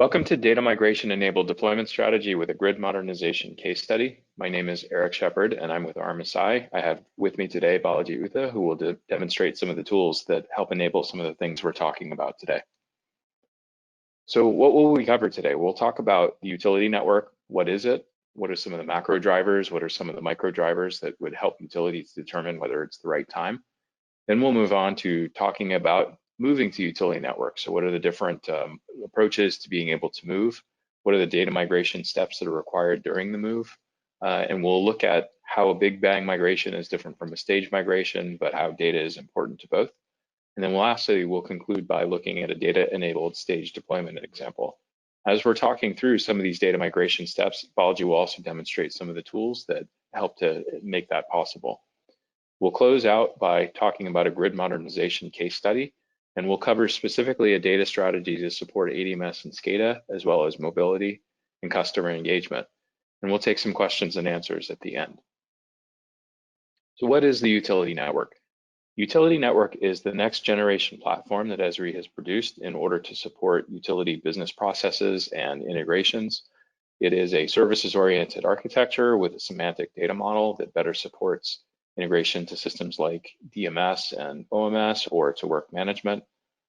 Welcome to Data Migration Enabled Deployment Strategy with a Grid Modernization Case Study. My name is Eric Shepard and I'm with RMSI. I have with me today Balaji Utha, who will demonstrate some of the tools that help enable some of the things we're talking about today. So what will we cover today? We'll talk about the utility network. What is it? What are some of the macro drivers? What are some of the micro drivers that would help utilities determine whether it's the right time? Then we'll move on to talking about moving to utility network. So what are the different approaches to being able to move? What are the data migration steps that are required during the move? And we'll look at how a big bang migration is different from a stage migration, but how data is important to both. And then lastly, we'll conclude by looking at a data-enabled stage deployment example. As we're talking through some of these data migration steps, Balaji will also demonstrate some of the tools that help to make that possible. We'll close out by talking about a grid modernization case study, and we'll cover specifically a data strategy to support ADMS and SCADA, as well as mobility and customer engagement. And we'll take some questions and answers at the end. So what is the utility network? Utility network is the next generation platform that Esri has produced in order to support utility business processes and integrations. It is a services-oriented architecture with a semantic data model that better supports integration to systems like DMS and OMS or to work management.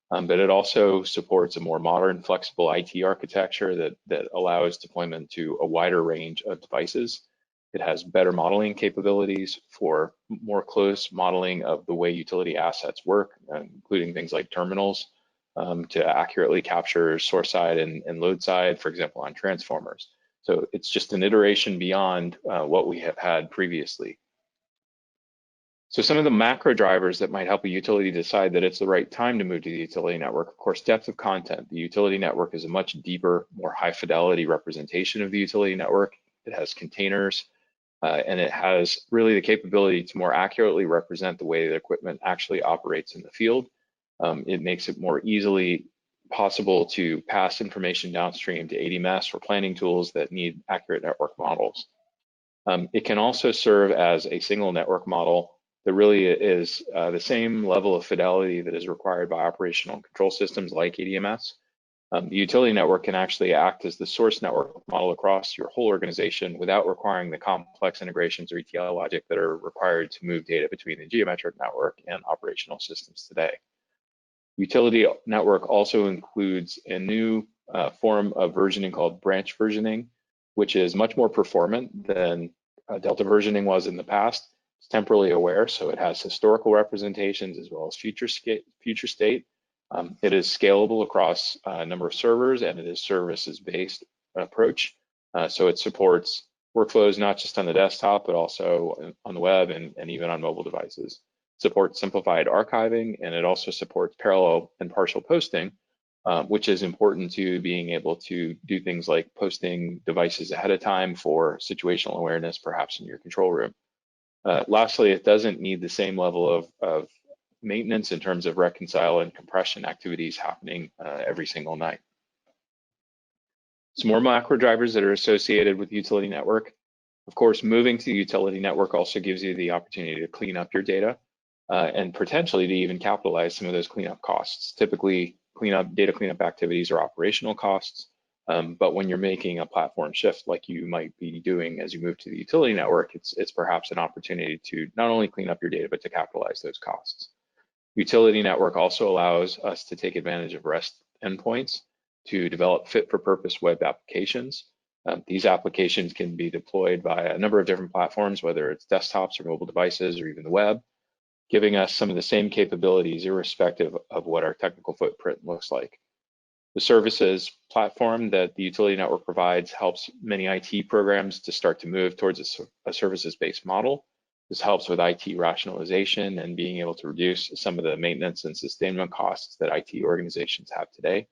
But it also supports a more modern, flexible IT architecture that allows deployment to a wider range of devices. It has better modeling capabilities for more close modeling of the way utility assets work, including things like terminals, to accurately capture source side and load side, for example, on transformers. So it's just an iteration beyond what we have had previously. So some of the macro drivers that might help a utility decide that it's the right time to move to the utility network, of course, depth of content. The utility network is a much deeper, more high fidelity representation of the utility network. It has containers, and it has really the capability to more accurately represent the way the equipment actually operates in the field. It makes it more easily possible to pass information downstream to ADMS for planning tools that need accurate network models. It can also serve as a single network model that really is the same level of fidelity that is required by operational control systems like ADMS. The utility network can actually act as the source network model across your whole organization without requiring the complex integrations or ETL logic that are required to move data between the geometric network and operational systems today. Utility network also includes a new form of versioning called branch versioning, which is much more performant than Delta versioning was in the past. It's temporally aware, so it has historical representations as well as future state. It is scalable across a number of servers, and it is services-based approach. So it supports workflows not just on the desktop, but also on the web and even on mobile devices. It supports simplified archiving, and it also supports parallel and partial posting, which is important to being able to do things like posting devices ahead of time for situational awareness, perhaps in your control room. Lastly, it doesn't need the same level of maintenance in terms of reconcile and compression activities happening every single night. Some more macro drivers that are associated with utility network. Of course, moving to the utility network also gives you the opportunity to clean up your data and potentially to even capitalize some of those cleanup costs. Typically, data cleanup activities are operational costs, but when you're making a platform shift like you might be doing as you move to the utility network, it's perhaps an opportunity to not only clean up your data, but to capitalize those costs. Utility network also allows us to take advantage of REST endpoints to develop fit-for-purpose web applications. These applications can be deployed by a number of different platforms, whether it's desktops or mobile devices or even the web, giving us some of the same capabilities irrespective of what our technical footprint looks like. The services platform that the utility network provides helps many IT programs to start to move towards a services-based model. This helps with IT rationalization and being able to reduce some of the maintenance and sustainment costs that IT organizations have today.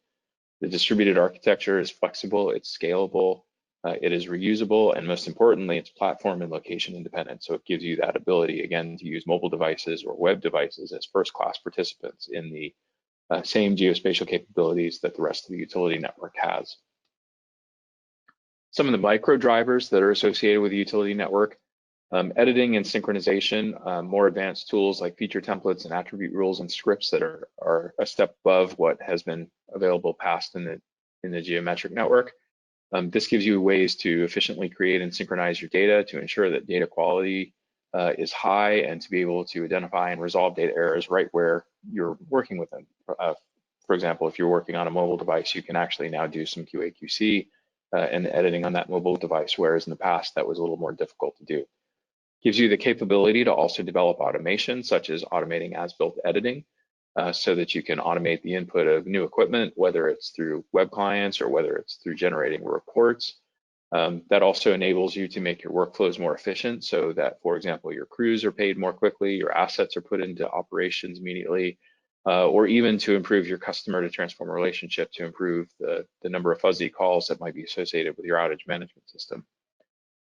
The distributed architecture is flexible, it's scalable, it is reusable, and most importantly, it's platform and location independent. So it gives you that ability, again, to use mobile devices or web devices as first-class participants in the same geospatial capabilities that the rest of the utility network has. Some of the micro drivers that are associated with the utility network, editing and synchronization, more advanced tools like feature templates and attribute rules and scripts that are a step above what has been available past in in the geometric network. This gives you ways to efficiently create and synchronize your data to ensure that data quality is high and to be able to identify and resolve data errors right where you're working with them. For example, if you're working on a mobile device, you can actually now do some QA/QC and editing on that mobile device, whereas in the past that was a little more difficult to do. Gives you the capability to also develop automation, such as automating as-built editing, so that you can automate the input of new equipment, whether it's through web clients or whether it's through generating reports. That also enables you to make your workflows more efficient so that, for example, your crews are paid more quickly, your assets are put into operations immediately, or even to improve your customer to transformer relationship to improve the number of fuzzy calls that might be associated with your outage management system.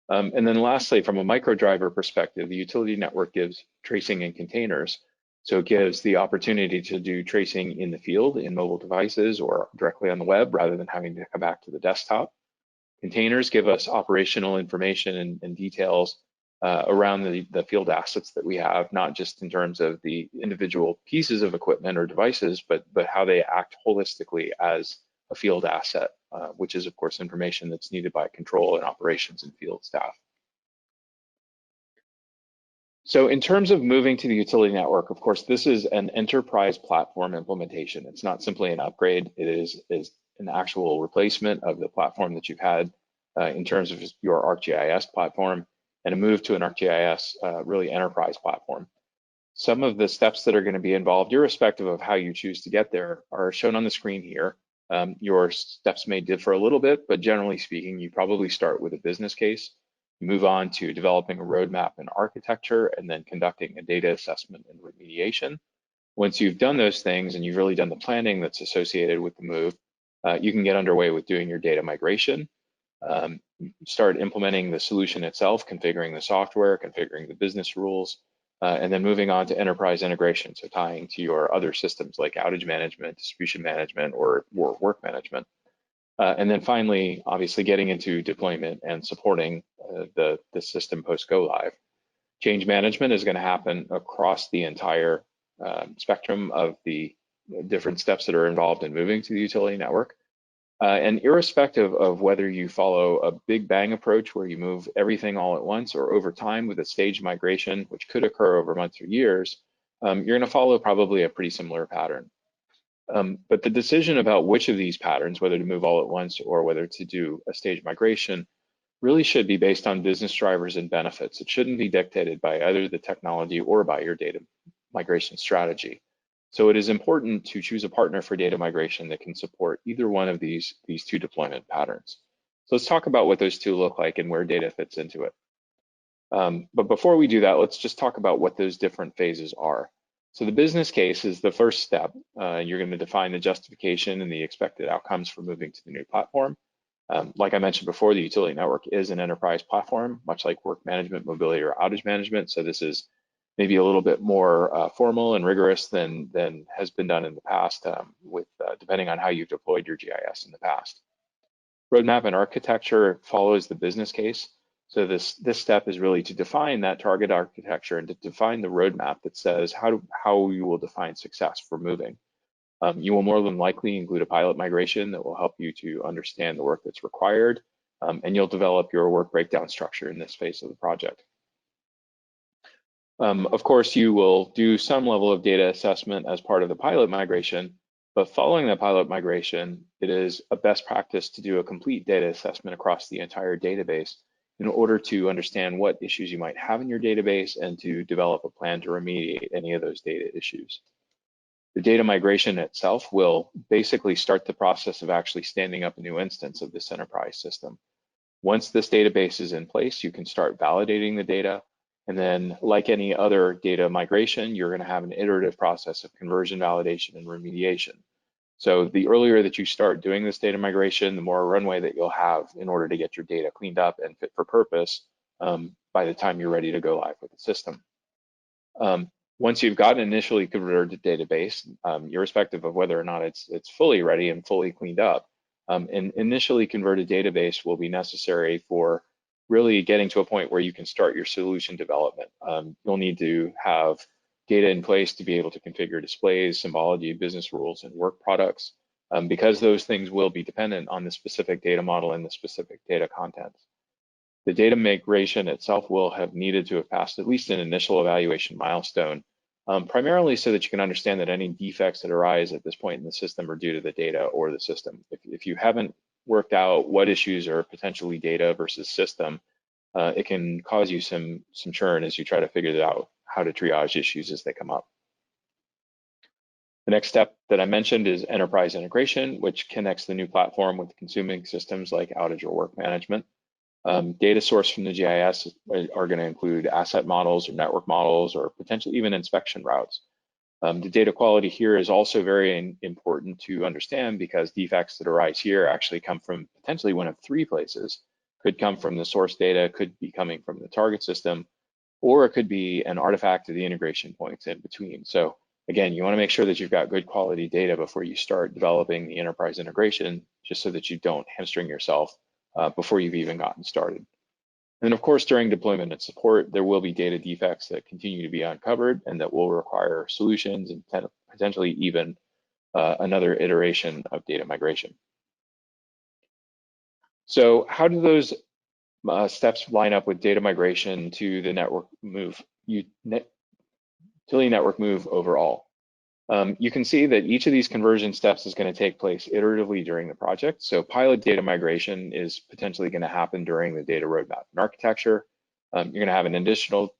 And then lastly, from a microdriver perspective, the utility network gives tracing in containers. So it gives the opportunity to do tracing in the field, in mobile devices, or directly on the web, rather than having to come back to the desktop. Containers give us operational information and details around the field assets that we have, not just in terms of the individual pieces of equipment or devices, but how they act holistically as a field asset, which is of course information that's needed by control and operations and field staff. So in terms of moving to the utility network, of course, this is an enterprise platform implementation. It's not simply an upgrade. It is an actual replacement of the platform that you've had in terms of your ArcGIS platform, and a move to an ArcGIS really enterprise platform. Some of the steps that are going to be involved, irrespective of how you choose to get there, are shown on the screen here. Your steps may differ a little bit, but generally speaking, you probably start with a business case. You move on to developing a roadmap and architecture, and then conducting a data assessment and remediation. Once you've done those things and you've really done the planning that's associated with the move, you can get underway with doing your data migration. Start implementing the solution itself, configuring the software, configuring the business rules, and then moving on to enterprise integration, so tying to your other systems like outage management, distribution management, or work management. And then finally, obviously getting into deployment and supporting the system post go live. Change management is going to happen across the entire spectrum of the different steps that are involved in moving to the utility network. And irrespective of whether you follow a big bang approach where you move everything all at once, or over time with a staged migration, which could occur over months or years, you're going to follow probably a pretty similar pattern. But the decision about which of these patterns, whether to move all at once or whether to do a staged migration, really should be based on business drivers and benefits. It shouldn't be dictated by either the technology or by your data migration strategy. So it is important to choose a partner for data migration that can support either one of these two deployment patterns. So let's talk about what those two look like and where data fits into it. But before we do that, let's just talk about what those different phases are. So the business case is the first step. You're going to define the justification and the expected outcomes for moving to the new platform. Like I mentioned before, the utility network is an enterprise platform, much like work management, mobility, or outage management. So this is maybe a little bit more formal and rigorous than has been done in the past, depending on how you've deployed your GIS in the past. Roadmap and architecture follows the business case. So this step is really to define that target architecture and to define the roadmap that says how you will define success for moving. You will more than likely include a pilot migration that will help you to understand the work that's required, and you'll develop your work breakdown structure in this phase of the project. Of course, you will do some level of data assessment as part of the pilot migration, but following the pilot migration, it is a best practice to do a complete data assessment across the entire database in order to understand what issues you might have in your database and to develop a plan to remediate any of those data issues. The data migration itself will basically start the process of actually standing up a new instance of this enterprise system. Once this database is in place, you can start validating the data. And then, like any other data migration, you're going to have an iterative process of conversion, validation, and remediation. So the earlier that you start doing this data migration, the more runway that you'll have in order to get your data cleaned up and fit for purpose by the time you're ready to go live with the system. Once you've got an initially converted database, irrespective of whether or not it's fully ready and fully cleaned up, an initially converted database will be necessary for really getting to a point where you can start your solution development. You'll need to have data in place to be able to configure displays, symbology, business rules, and work products. because those things will be dependent on the specific data model and the specific data contents. The data migration itself will have needed to have passed at least an initial evaluation milestone, primarily so that you can understand that any defects that arise at this point in the system are due to the data or the system. If you haven't worked out what issues are potentially data versus system, it can cause you some churn as you try to figure out how to triage issues as they come up. The next step that I mentioned is enterprise integration, which connects the new platform with consuming systems like outage or work management. Data sourced from the GIS are going to include asset models or network models or potentially even inspection routes. The data quality here is also very important to understand because defects that arise here actually come from potentially one of three places. Could come from the source data, could be coming from the target system, or it could be an artifact of the integration points in between. So again, you want to make sure that you've got good quality data before you start developing the enterprise integration, just so that you don't hamstring yourself before you've even gotten started. And of course, during deployment and support, there will be data defects that continue to be uncovered and that will require solutions and potentially even another iteration of data migration. So how do those steps line up with data migration to the network move, utility network move overall? You can see that each of these conversion steps is going to take place iteratively during the project. So pilot data migration is potentially going to happen during the data roadmap and architecture. You're going to have an additional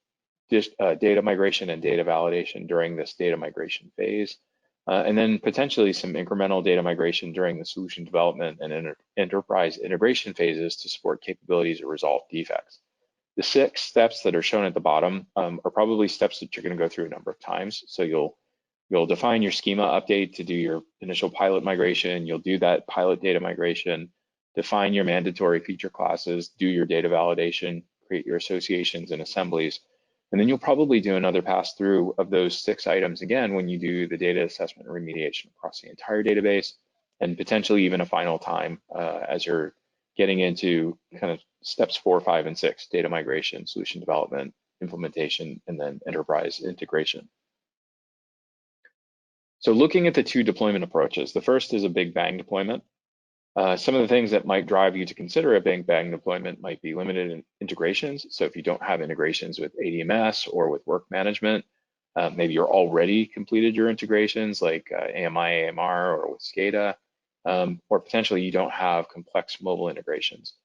data migration and data validation during this data migration phase. And then potentially some incremental data migration during the solution development and enterprise integration phases to support capabilities or resolve defects. The 6 steps that are shown at the bottom are probably steps that you're going to go through a number of times. So you'll define your schema update to do your initial pilot migration. You'll do that pilot data migration, define your mandatory feature classes, do your data validation, create your associations and assemblies. And then you'll probably do another pass through of those 6 items again when you do the data assessment and remediation across the entire database, and potentially even a final time as you're getting into kind of steps 4, 5, and 6, data migration, solution development, implementation, and then enterprise integration. So looking at the 2 deployment approaches, the first is a big bang deployment. Some of the things that might drive you to consider a big bang deployment might be limited integrations. So if you don't have integrations with ADMS or with work management, maybe you're already completed your integrations like AMI, AMR, or with SCADA, or potentially you don't have complex mobile integrations.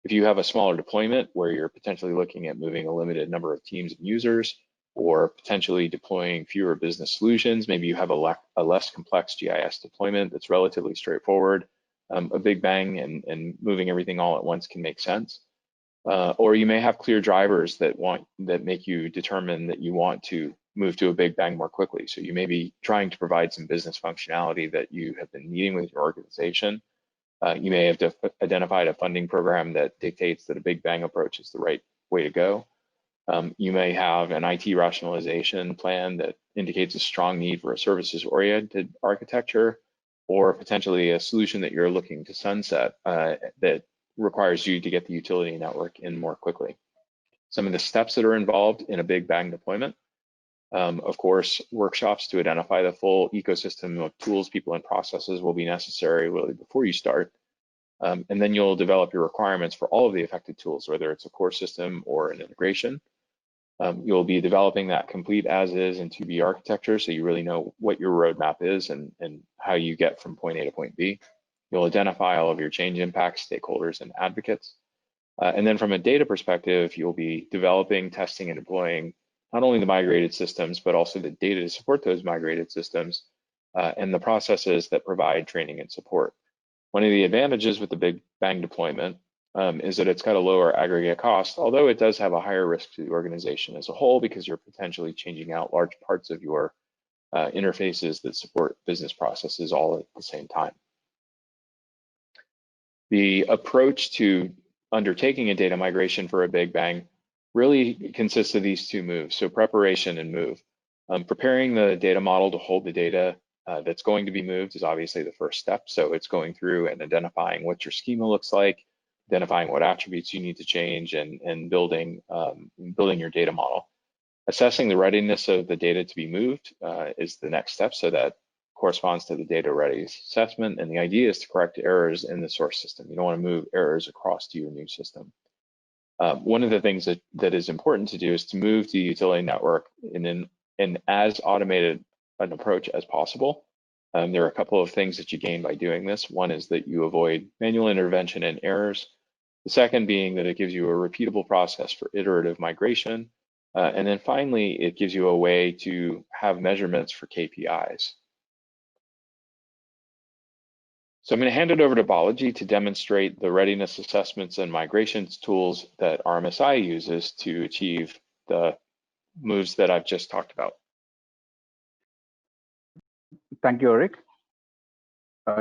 If you have a smaller deployment where you're potentially looking at moving a limited number of teams and users, or potentially deploying fewer business solutions, maybe you have a less complex GIS deployment that's relatively straightforward, a big bang and moving everything all at once can make sense. Or you may have clear drivers that make you determine that you want to move to a big bang more quickly. So you may be trying to provide some business functionality that you have been needing with your organization. You may have identified a funding program that dictates that a big bang approach is the right way to go. You may have an IT rationalization plan that indicates a strong need for a services-oriented architecture, or potentially a solution that you're looking to sunset that requires you to get the utility network in more quickly. Some of the steps that are involved in a big bang deployment, of course, workshops to identify the full ecosystem of tools, people, and processes will be necessary really before you start. And then you'll develop your requirements for all of the affected tools, whether it's a core system or an integration. You'll be developing that complete as is and to be architecture, so you really know what your roadmap is and how you get from point A to point B. You'll identify all of your change impacts, stakeholders, and advocates. And then from a data perspective, you'll be developing, testing, and deploying not only the migrated systems, but also the data to support those migrated systems and the processes that provide training and support. One of the advantages with the big bang deployment is that it's got a lower aggregate cost, although it does have a higher risk to the organization as a whole because you're potentially changing out large parts of your interfaces that support business processes all at the same time. The approach to undertaking a data migration for a big bang really consists of these 2 moves, so preparation and move. Preparing the data model to hold the data that's going to be moved is obviously the first step. So it's going through and identifying what your schema looks like, identifying what attributes you need to change, and building your data model. Assessing the readiness of the data to be moved is the next step, so that corresponds to the data readiness assessment, and the idea is to correct errors in the source system. You don't want to move errors across to your new system. One of the things that is important to do is to move to the utility network in as automated an approach as possible. There are a couple of things that you gain by doing this. One is that you avoid manual intervention and errors. The second being that it gives you a repeatable process for iterative migration. And then finally, it gives you a way to have measurements for KPIs. So I'm going to hand it over to Balaji to demonstrate the readiness assessments and migrations tools that RMSI uses to achieve the moves that I've just talked about. Thank you, Eric.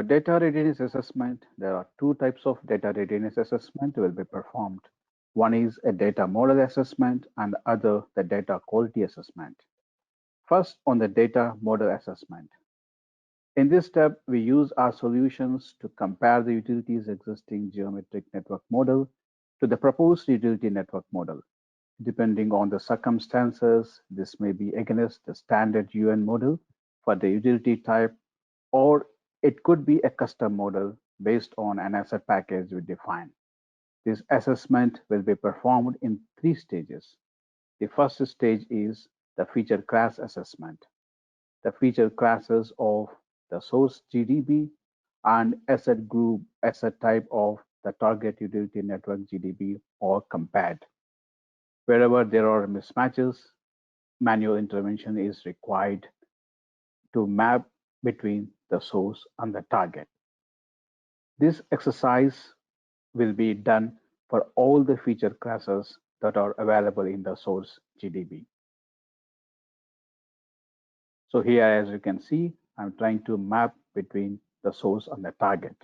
Data readiness assessment. There are two types of data readiness assessment will be performed. One is a data model assessment and the other the data quality assessment. First, on the data model assessment. In this step, we use our solutions to compare the utility's existing geometric network model to the proposed utility network model. Depending on the circumstances, this may be against the standard UN model for the utility type, or it could be a custom model based on an asset package we define. This assessment will be performed in 3 stages. The first stage is the feature class assessment. The feature classes of the source GDB and asset group asset type of the target utility network GDB are compared. Wherever there are mismatches, manual intervention is required to map between the source and the target. This exercise will be done for all the feature classes that are available in the source GDB. So here, as you can see, I'm trying to map between the source and the target.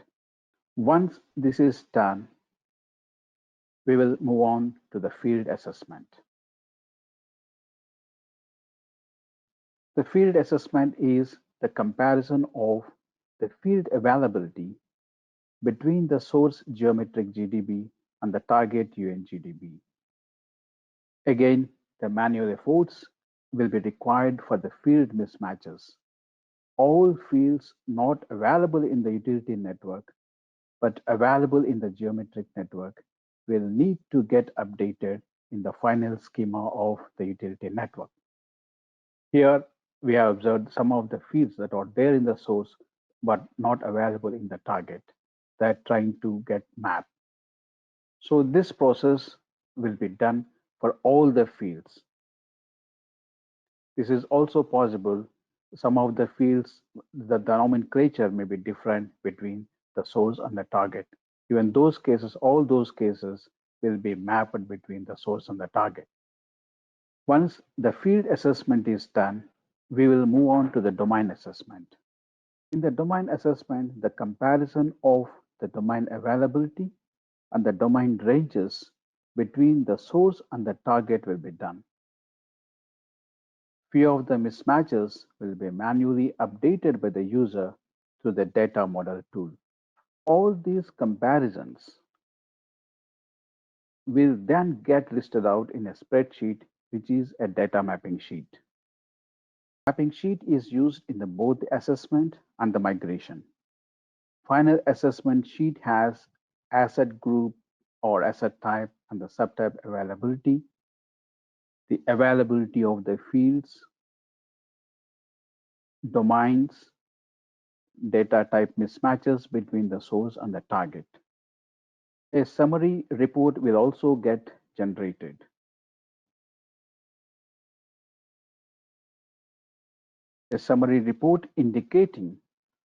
Once this is done, we will move on to the field assessment. The field assessment is the comparison of the field availability between the source geometric GDB and the target UN GDB. Again, the manual efforts will be required for the field mismatches. All fields not available in the utility network, but available in the geometric network will need to get updated in the final schema of the utility network. Here, we have observed some of the fields that are there in the source, but not available in the target. They're trying to get mapped. So this process will be done for all the fields. This is also possible. Some of the fields, the nomenclature may be different between the source and the target. Even those cases, all those cases will be mapped between the source and the target. Once the field assessment is done, we will move on to the domain assessment. In the domain assessment, the comparison of the domain availability and the domain ranges between the source and the target will be done. Few of the mismatches will be manually updated by the user through the data model tool. All these comparisons will then get listed out in a spreadsheet, which is a data mapping sheet. Mapping sheet is used in both the assessment and the migration. Final assessment sheet has asset group or asset type and the subtype availability, the availability of the fields, domains, data type mismatches between the source and the target. A summary report will also get generated. A summary report indicating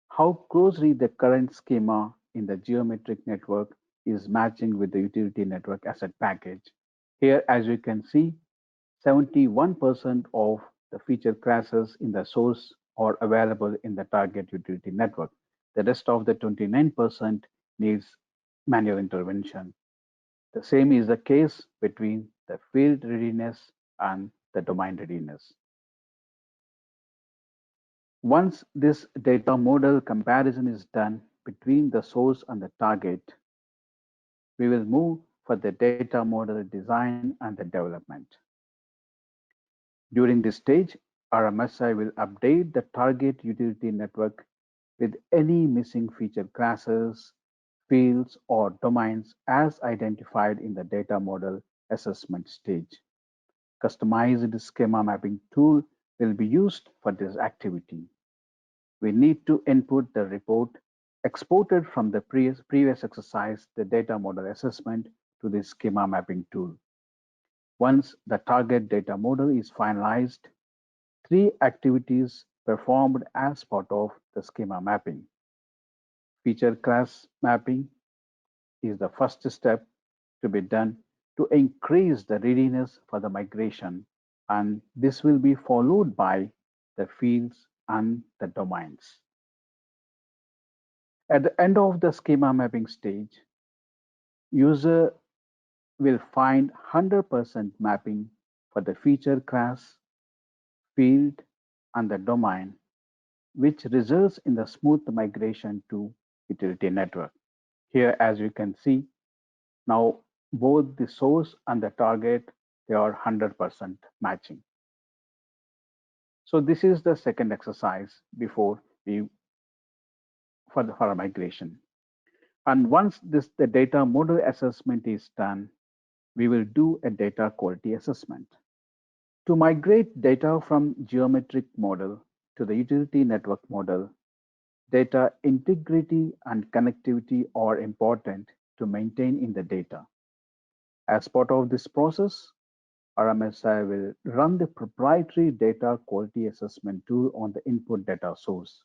how closely the current schema in the geometric network is matching with the utility network asset package. Here, as you can see, 71% of the feature classes in the source are available in the target utility network. The rest of the 29% needs manual intervention. The same is the case between the field readiness and the domain readiness. Once this data model comparison is done between the source and the target, we will move for the data model design and the development. During this stage, RMSI will update the target utility network with any missing feature classes, fields, or domains as identified in the data model assessment stage. Customized schema mapping tool will be used for this activity. We need to input the report exported from the previous exercise, the data model assessment, to the schema mapping tool. Once the target data model is finalized, three activities performed as part of the schema mapping. Feature class mapping is the first step to be done to increase the readiness for the migration, and this will be followed by the fields and the domains. At the end of the schema mapping stage, user will find 100% mapping for the feature class, field, and the domain, which results in the smooth migration to utility network. Here, as you can see, now both the source and the target, they are 100% matching. So this is the second exercise before we for our migration. And once the data model assessment is done, we will do a data quality assessment. To migrate data from geometric model to the utility network model, data integrity and connectivity are important to maintain in the data. As part of this process, RMSI will run the proprietary data quality assessment tool on the input data source.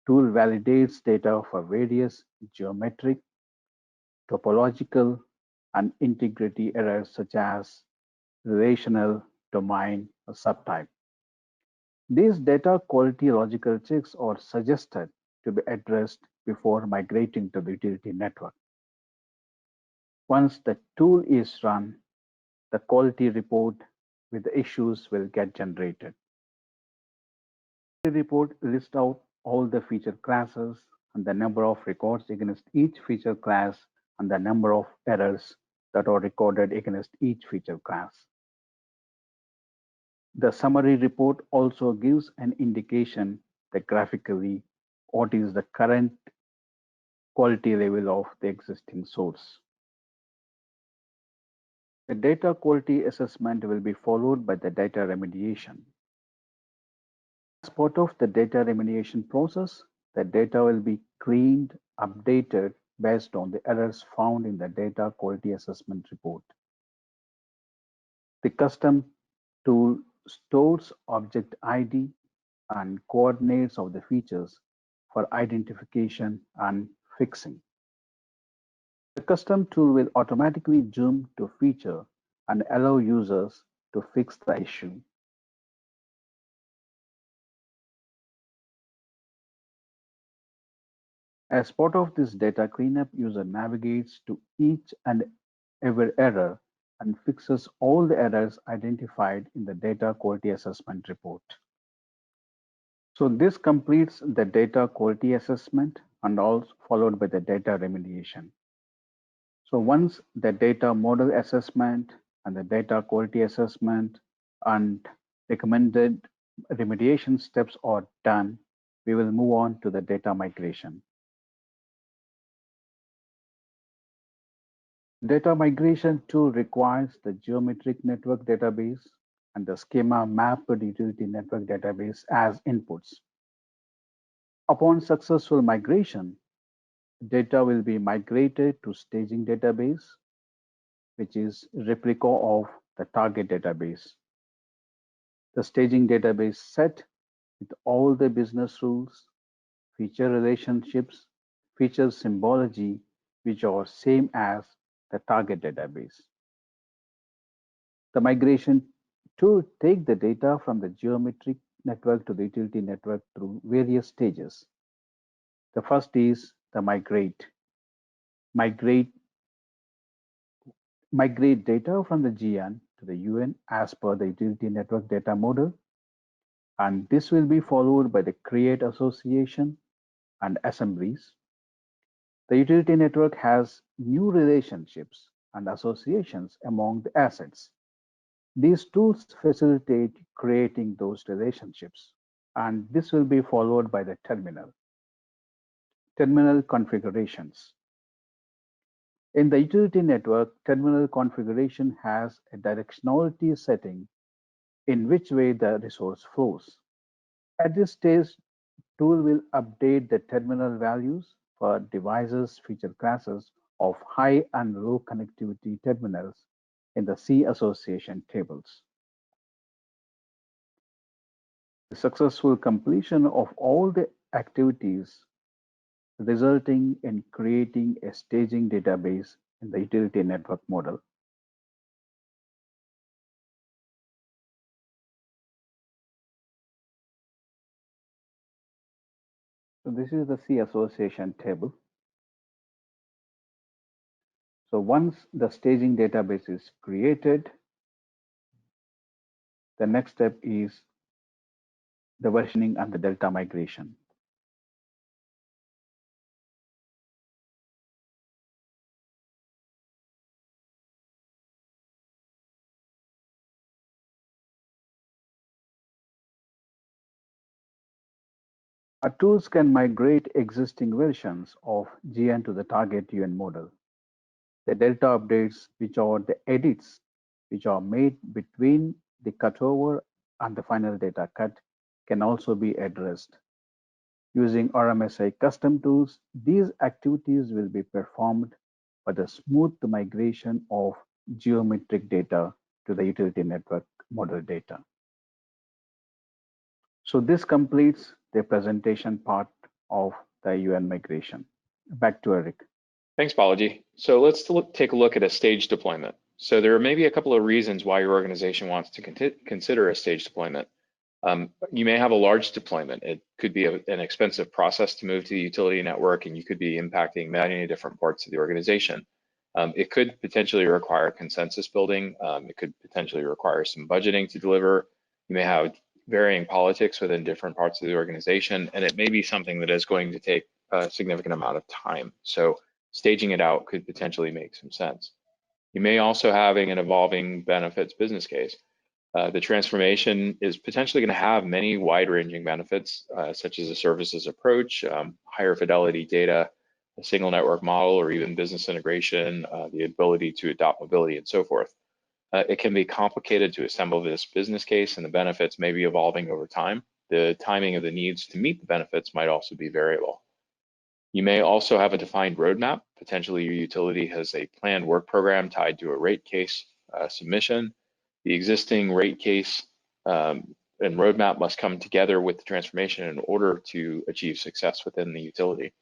Tool validates data for various geometric, topological, and integrity errors such as relational, domain, or subtype. These data quality logical checks are suggested to be addressed before migrating to the utility network. Once the tool is run, the quality report with the issues will get generated. The report lists out all the feature classes and the number of records against each feature class and the number of errors that are recorded against each feature class. The summary report also gives an indication that graphically what is the current quality level of the existing source. The data quality assessment will be followed by the data remediation. As part of the data remediation process, the data will be cleaned, updated based on the errors found in the data quality assessment report. The custom tool stores object ID and coordinates of the features for identification and fixing. The custom tool will automatically zoom to feature and allow users to fix the issue. As part of this data cleanup, user navigates to each and every error and fixes all the errors identified in the data quality assessment report. So this completes the data quality assessment and also followed by the data remediation. So once the data model assessment and the data quality assessment and recommended remediation steps are done, we will move on to the data migration. Data migration tool requires the geometric network database and the schema mapped utility network database as inputs. Upon successful migration, data will be migrated to staging database, which is replica of the target database. The staging database set with all the business rules, feature relationships, feature symbology, which are same as the target database. The migration tool take the data from the geometric network to the utility network through various stages. The first is the migrate. Migrate data from the GN to the UN as per the utility network data model. And this will be followed by the create association and assemblies. The utility network has new relationships and associations among the assets. These tools facilitate creating those relationships, and this will be followed by the terminal configurations. In the utility network, terminal configuration has a directionality setting in which way the resource flows. At this stage, tool will update the terminal values for devices feature classes of high and low connectivity terminals in the C association tables. The successful completion of all the activities resulting in creating a staging database in the utility network model. So this is the C association table. So once the staging database is created, the next step is the versioning and the delta migration. Our tools can migrate existing versions of GN to the target UN model. The delta updates, which are the edits which are made between the cutover and the final data cut, can also be addressed. Using RMSI custom tools, these activities will be performed for the smooth migration of geometric data to the utility network model data. So this completes the presentation part of the UN migration. Back to Eric. Thanks, Balaji. So let's take a look at a stage deployment. So there may be a couple of reasons why your organization wants to consider a stage deployment. You may have a large deployment. It could be an expensive process to move to the utility network, and you could be impacting many different parts of the organization. It could potentially require consensus building. It could potentially require some budgeting to deliver. You may have varying politics within different parts of the organization, and it may be something that is going to take a significant amount of time. So staging it out could potentially make some sense. You may also having an evolving benefits business case. The transformation is potentially going to have many wide-ranging benefits, such as a services approach, higher fidelity data, a single network model, or even business integration, the ability to adopt mobility, and so forth. It can be complicated to assemble this business case, and the benefits may be evolving over time. The timing of the needs to meet the benefits might also be variable. You may also have a defined roadmap. Potentially your utility has a planned work program tied to a rate case submission. The existing rate case and roadmap must come together with the transformation in order to achieve success within the utility.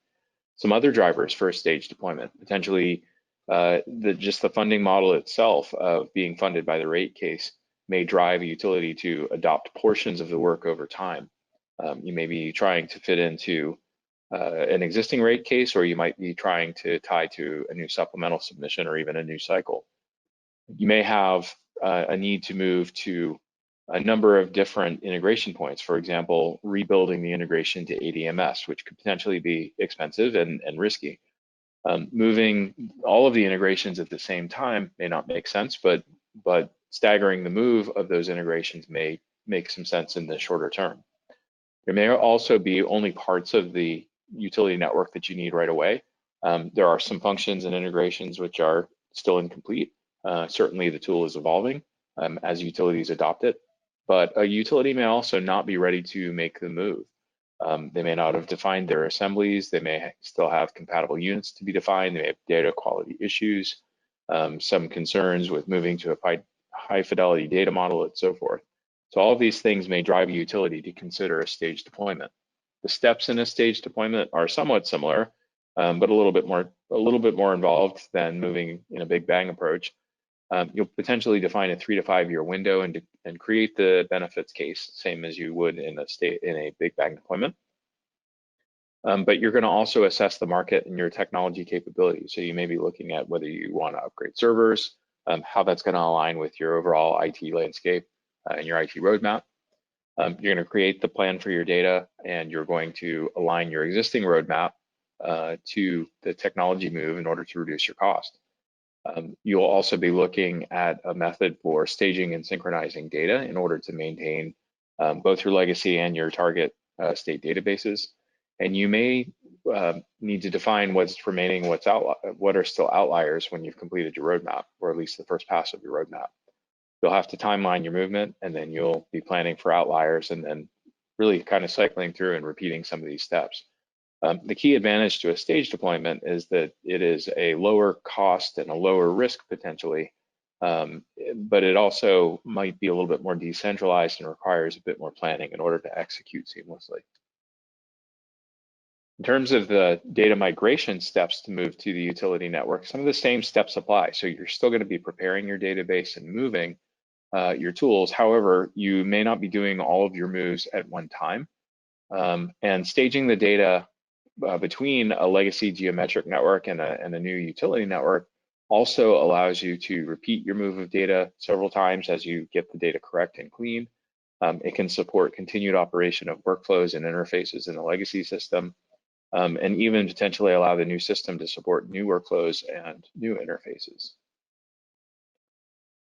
Some other drivers for a stage deployment, potentially just the funding model itself of being funded by the rate case may drive a utility to adopt portions of the work over time. You may be trying to fit into an existing rate case, or you might be trying to tie to a new supplemental submission or even a new cycle. You may have a need to move to a number of different integration points. For example, rebuilding the integration to ADMS, which could potentially be expensive and risky. Moving all of the integrations at the same time may not make sense, but staggering the move of those integrations may make some sense in the shorter term. There may also be only parts of the utility network that you need right away. There are some functions and integrations which are still incomplete. Certainly the tool is evolving as utilities adopt it, but a utility may also not be ready to make the move. They may not have defined their assemblies. They may still have compatible units to be defined. They may have data quality issues, some concerns with moving to a high fidelity data model, and so forth. So all of these things may drive a utility to consider a stage deployment. The steps in a stage deployment are somewhat similar, but a little bit more involved than moving in a big bang approach. You'll potentially define a 3 to 5 year window and create the benefits case, same as you would in a big bang deployment. But you're going to also assess the market and your technology capabilities. So you may be looking at whether you want to upgrade servers, how that's going to align with your overall IT landscape and your IT roadmap. You're going to create the plan for your data, and you're going to align your existing roadmap to the technology move in order to reduce your cost. You'll also be looking at a method for staging and synchronizing data in order to maintain both your legacy and your target state databases. And you may need to define what's remaining, what are still outliers when you've completed your roadmap, or at least the first pass of your roadmap. You'll have to timeline your movement, and then you'll be planning for outliers, and then really kind of cycling through and repeating some of these steps. The key advantage to a stage deployment is that it is a lower cost and a lower risk potentially, but it also might be a little bit more decentralized and requires a bit more planning in order to execute seamlessly. In terms of the data migration steps to move to the utility network, some of the same steps apply. So you're still going to be preparing your database and moving your tools. However, you may not be doing all of your moves at one time. And staging the data between a legacy geometric network and a new utility network also allows you to repeat your move of data several times as you get the data correct and clean. It can support continued operation of workflows and interfaces in the legacy system, and even potentially allow the new system to support new workflows and new interfaces.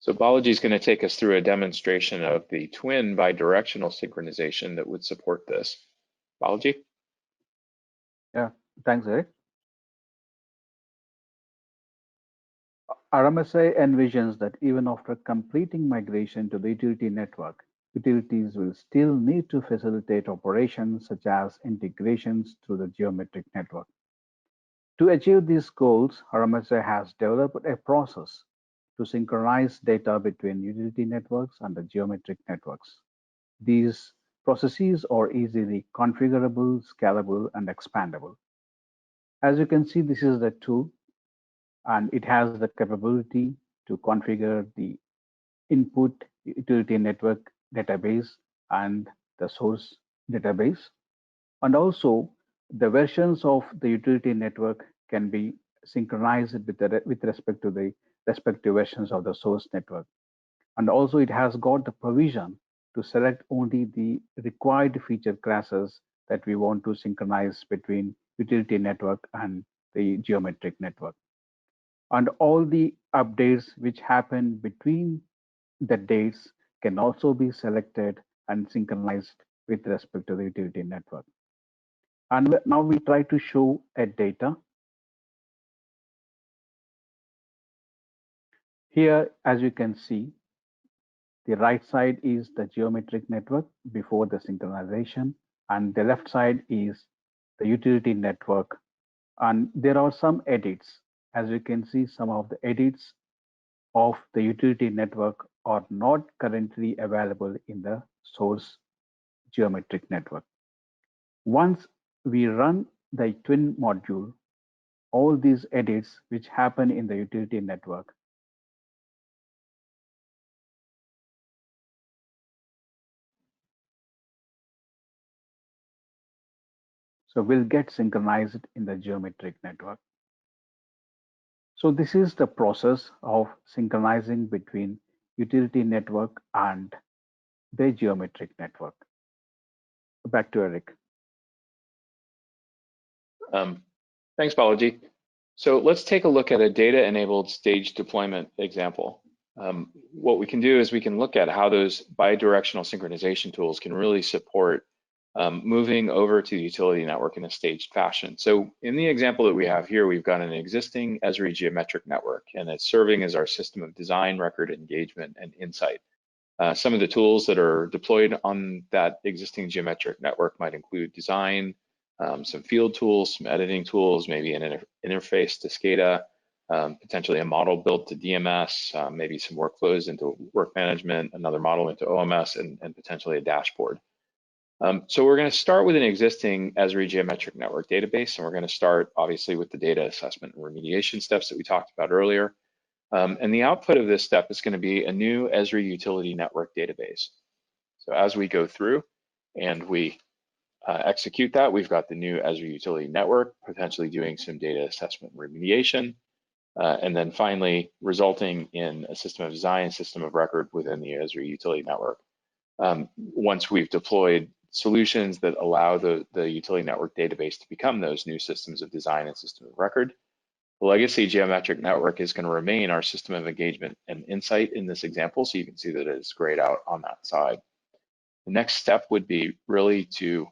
So Balaji is going to take us through a demonstration of the twin bidirectional synchronization that would support this. Balaji? Yeah, thanks, Eric. RMSI envisions that even after completing migration to the utility network, utilities will still need to facilitate operations such as integrations through the geometric network. To achieve these goals, RMSI has developed a process to synchronize data between utility networks and the geometric networks. These processes are easily configurable, scalable, and expandable. As you can see, this is the tool, and it has the capability to configure the input utility network database and the source database. And also, the versions of the utility network can be synchronized with respect to the respective versions of the source network. And also, it has got the provision to select only the required feature classes that we want to synchronize between utility network and the geometric network. And all the updates which happen between the dates can also be selected and synchronized with respect to the utility network. And now we try to show a data. Here, as you can see, the right side is the geometric network before the synchronization, and the left side is the utility network. And there are some edits. As you can see, some of the edits of the utility network are not currently available in the source geometric network. Once we run the twin module, all these edits which happen in the utility network will get synchronized in the geometric network. So this is the process of synchronizing between utility network and the geometric network. Back to Eric. Thanks, Balaji. So let's take a look at a data-enabled stage deployment example. What we can do is we can look at how those bidirectional synchronization tools can really support moving over to the utility network in a staged fashion. So in the example that we have here, we've got an existing Esri geometric network, and it's serving as our system of design, record, engagement, and insight. Some of the tools that are deployed on that existing geometric network might include design, some field tools, some editing tools, maybe an interface to SCADA, potentially a model built to DMS, maybe some workflows into work management, another model into OMS, and potentially a dashboard. So we're going to start with an existing Esri geometric network database, and we're going to start obviously with the data assessment and remediation steps that we talked about earlier. And the output of this step is going to be a new Esri utility network database. So as we go through and we execute that, we've got the new Esri utility network, potentially doing some data assessment and remediation, and then finally resulting in a system of design, system of record within the Esri utility network. Once we've deployed solutions that allow the utility network database to become those new systems of design and system of record, The legacy geometric network is going to remain our system of engagement and insight in this example, so you can see that it's grayed out on that side. The next step would be really to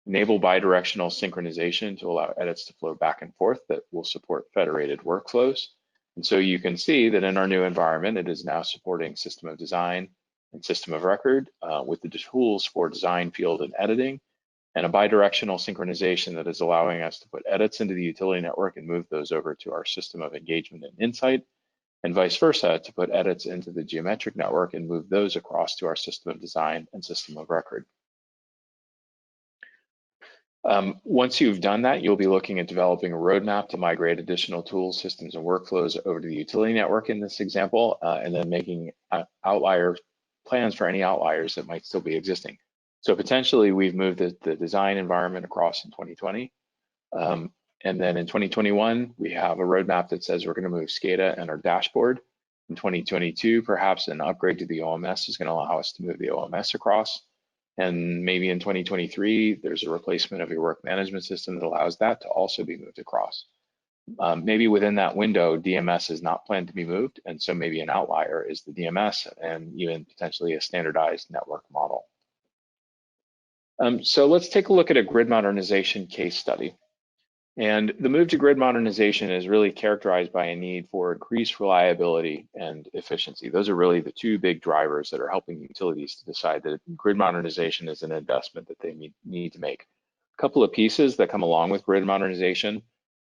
enable bidirectional synchronization to allow edits to flow back and forth that will support federated workflows. And so you can see that in our new environment, it is now supporting system of design and system of record with the tools for design, field, and editing, and a bidirectional synchronization that is allowing us to put edits into the utility network and move those over to our system of engagement and insight, and vice versa, to put edits into the geometric network and move those across to our system of design and system of record. Once you've done that, you'll be looking at developing a roadmap to migrate additional tools, systems, and workflows over to the utility network in this example, and then making outlier plans for any outliers that might still be existing. So potentially we've moved the design environment across in 2020. And then in 2021, we have a roadmap that says we're going to move SCADA and our dashboard. In 2022, perhaps an upgrade to the OMS is going to allow us to move the OMS across. And maybe in 2023, there's a replacement of your work management system that allows that to also be moved across. Maybe within that window, DMS is not planned to be moved, and so maybe an outlier is the DMS and even potentially a standardized network model. So let's take a look at a grid modernization case study. And the move to grid modernization is really characterized by a need for increased reliability and efficiency. Those are really the two big drivers that are helping utilities to decide that grid modernization is an investment that they need to make. A couple of pieces that come along with grid modernization: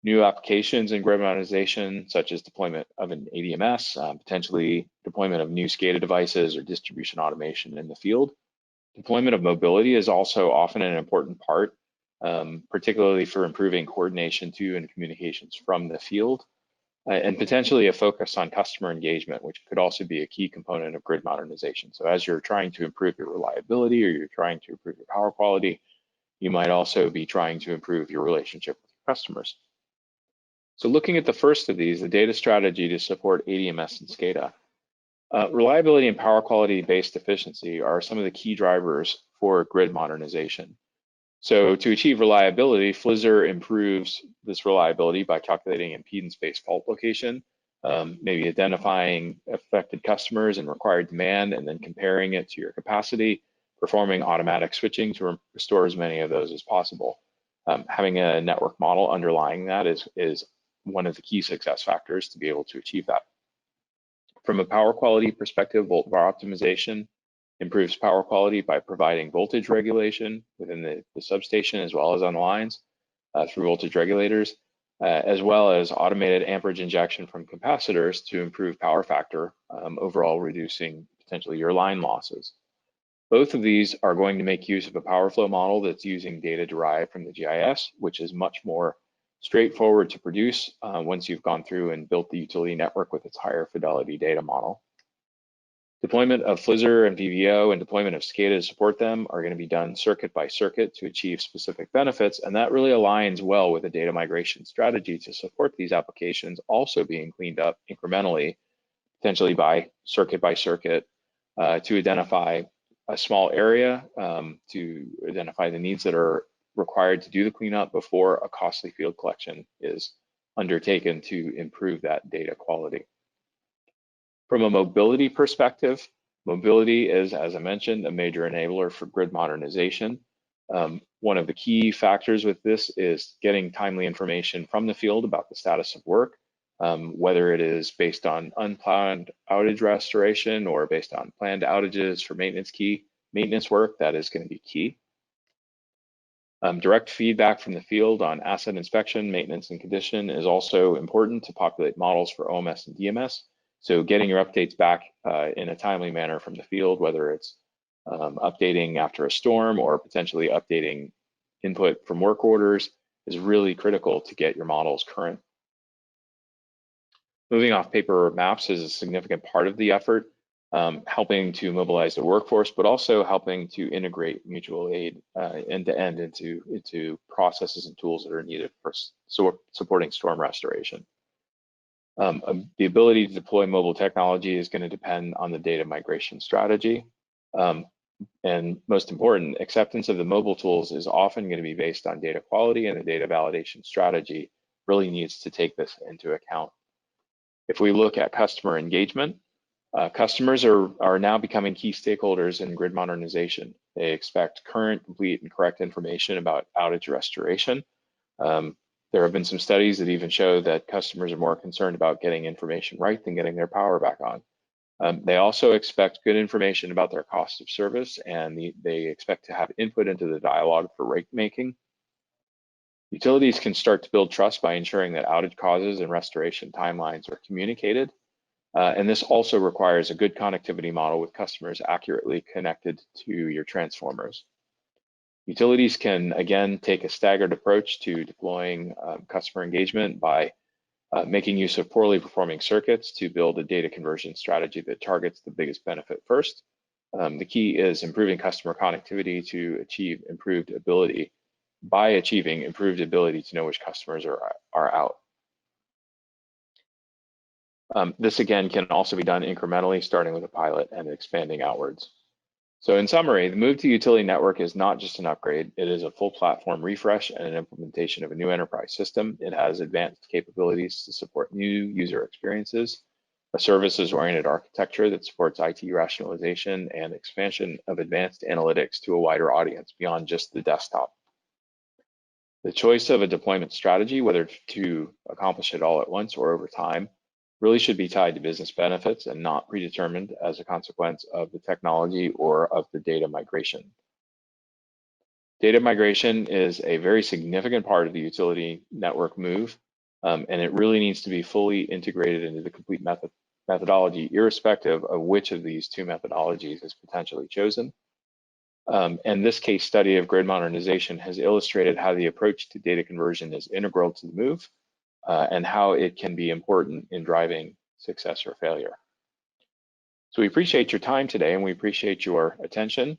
new applications in grid modernization, such as deployment of an ADMS, potentially deployment of new SCADA devices or distribution automation in the field. Deployment of mobility is also often an important part, particularly for improving coordination to and communications from the field, and potentially a focus on customer engagement, which could also be a key component of grid modernization. So as you're trying to improve your reliability or you're trying to improve your power quality, you might also be trying to improve your relationship with your customers. So looking at the first of these, the data strategy to support ADMS and SCADA. Reliability and power quality based efficiency are some of the key drivers for grid modernization. So to achieve reliability, FLISR improves this reliability by calculating impedance-based fault location, maybe identifying affected customers and required demand, and then comparing it to your capacity, performing automatic switching to restore as many of those as possible. Having a network model underlying that is one of the key success factors to be able to achieve that. From a power quality perspective, volt-var optimization improves power quality by providing voltage regulation within the substation as well as on the lines through voltage regulators, as well as automated amperage injection from capacitors to improve power factor, overall reducing potentially your line losses. Both of these are going to make use of a power flow model that's using data derived from the GIS, which is much more straightforward to produce once you've gone through and built the utility network with its higher fidelity data model. Deployment of FLISR and VVO and deployment of SCADA to support them are going to be done circuit by circuit to achieve specific benefits, and that really aligns well with a data migration strategy to support these applications also being cleaned up incrementally, potentially by circuit, to identify a small area, to identify the needs that are required to do the cleanup before a costly field collection is undertaken to improve that data quality. From a mobility perspective, mobility is, as I mentioned, a major enabler for grid modernization. One of the key factors with this is getting timely information from the field about the status of work, whether it is based on unplanned outage restoration or based on planned outages for maintenance work. That is going to be key. Direct feedback from the field on asset inspection, maintenance, and condition is also important to populate models for OMS and DMS. So getting your updates back in a timely manner from the field, whether it's updating after a storm or potentially updating input from work orders, is really critical to get your models current. Moving off paper maps is a significant part of the effort, helping to mobilize the workforce, but also helping to integrate mutual aid end-to-end into processes and tools that are needed for supporting storm restoration. The ability to deploy mobile technology is going to depend on the data migration strategy. And most important, acceptance of the mobile tools is often going to be based on data quality and a data validation strategy really needs to take this into account. If we look at customer engagement, customers are now becoming key stakeholders in grid modernization. They expect current, complete, and correct information about outage restoration. There have been some studies that even show that customers are more concerned about getting information right than getting their power back on. They also expect good information about their cost of service, and they expect to have input into the dialogue for rate making. Utilities can start to build trust by ensuring that outage causes and restoration timelines are communicated. And this also requires a good connectivity model with customers accurately connected to your transformers. Utilities can, again, take a staggered approach to deploying customer engagement by making use of poorly performing circuits to build a data conversion strategy that targets the biggest benefit first. The key is improving customer connectivity to achieve improved ability, by achieving improved ability to know which customers are out. This again can also be done incrementally, starting with a pilot and expanding outwards. So in summary, the move to utility network is not just an upgrade, it is a full platform refresh and an implementation of a new enterprise system. It has advanced capabilities to support new user experiences, a services-oriented architecture that supports IT rationalization and expansion of advanced analytics to a wider audience beyond just the desktop. The choice of a deployment strategy, whether to accomplish it all at once or over time, really should be tied to business benefits and not predetermined as a consequence of the technology or of the data migration. Data migration is a very significant part of the utility network move, and it really needs to be fully integrated into the complete methodology, irrespective of which of these two methodologies is potentially chosen. And this case study of grid modernization has illustrated how the approach to data conversion is integral to the move, and how it can be important in driving success or failure. So we appreciate your time today, and we appreciate your attention.